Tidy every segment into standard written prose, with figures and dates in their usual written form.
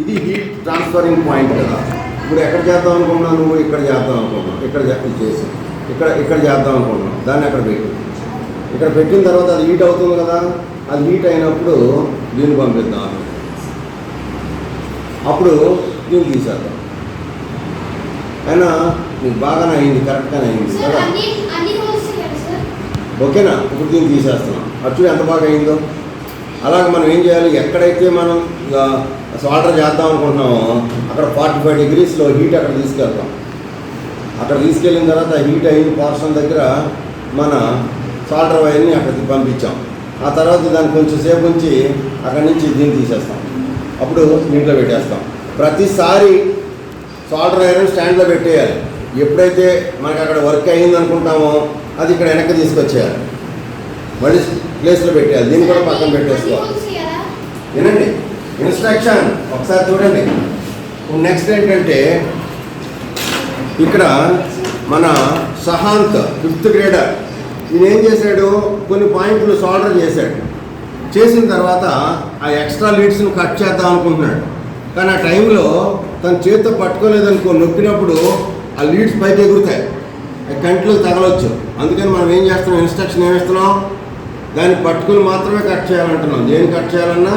ఇది heat transferring point కదా. ఇప్పుడు ఎక్కడ చేద్దాం అనుకున్నావు నువ్వు? ఇక్కడ చేద్దాం అనుకున్నావు, ఇక్కడ చేసి ఇక్కడ చేద్దాం అనుకుంటున్నావు. దాన్ని అక్కడ పెట్టి ఇక్కడ పెట్టిన తర్వాత అది హీట్ అవుతుంది కదా. అది హీట్ అయినప్పుడు దీన్ని పంపిద్దాం, అప్పుడు దీన్ని తీసేద్దాం. అయినా నీకు బాగానే అయింది, కరెక్ట్గానే అయింది కదా. ఓకేనా? ఇప్పుడు దీన్ని తీసేస్తున్నాం. అచ్చు ఎంత బాగా అయిందో. అలాగే మనం ఏం చేయాలి, ఎక్కడైతే మనం సాల్డర్ చేద్దాం అనుకుంటున్నామో అక్కడ 45 degreesలో హీట్ అక్కడ తీసుకెళ్తాం. అక్కడ తీసుకెళ్ళిన తర్వాత హీట్ అయిన పోర్షన్ దగ్గర మన సాల్డర్ వైర్ని అక్కడికి పంపించాం. ఆ తర్వాత దాన్ని కొంచెం సేపు ఉంచి అక్కడి నుంచి దీన్ని తీసేస్తాం. అప్పుడు దీంట్లో పెట్టేస్తాం. ప్రతిసారి సాల్డర్ వైర్ని స్టాండ్లో పెట్టేయాలి. ఎప్పుడైతే మనకి అక్కడ వర్క్ అయింది అనుకుంటామో అది ఇక్కడ వెనక్కి తీసుకొచ్చేయాలి, మళ్ళీ ప్లేస్లో పెట్టేయాలి. దీన్ని కూడా పక్కన పెట్టేసుకోవాలి. వినండి ఇన్స్ట్రక్షన్ ఒకసారి చూడండి. నెక్స్ట్ ఏంటంటే ఇక్కడ మన సహాంత్ 5th గ్రేడర్ ఈయన ఏం చేశాడు, కొన్ని పాయింట్లు సాల్డర్ చేశాడు. చేసిన తర్వాత ఆ ఎక్స్ట్రా లీడ్స్ని కట్ చేద్దాం అనుకుంటున్నాడు. కానీ ఆ టైంలో తన చేతితో పట్టుకోలేదనుకో, నొక్కినప్పుడు ఆ లీడ్స్ పైకి ఎగురుతాయి, కంటిలోకి తగలవచ్చు. అందుకని మనం ఏం చేస్తున్నాం, ఇన్స్ట్రక్షన్ ఏమిస్తున్నాం, దాన్ని పట్టుకుని మాత్రమే కట్ చేయాలంటున్నాం. దేన్ని కట్ చేయాలన్నా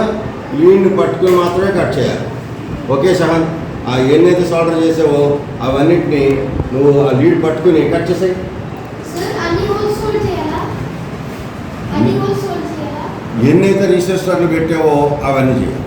లీడ్ని పట్టుకుని మాత్రమే కట్ చేయాలి. ఓకే సహాన్, ఆ ఎన్నైతే సాల్డర్ చేసావో అవన్నిటిని నువ్వు ఆ లీడ్ పట్టుకుని కట్ చేసాయి. ఎన్నైతే రిజిస్టర్లు పెట్టావో అవన్నీ చేయాలి.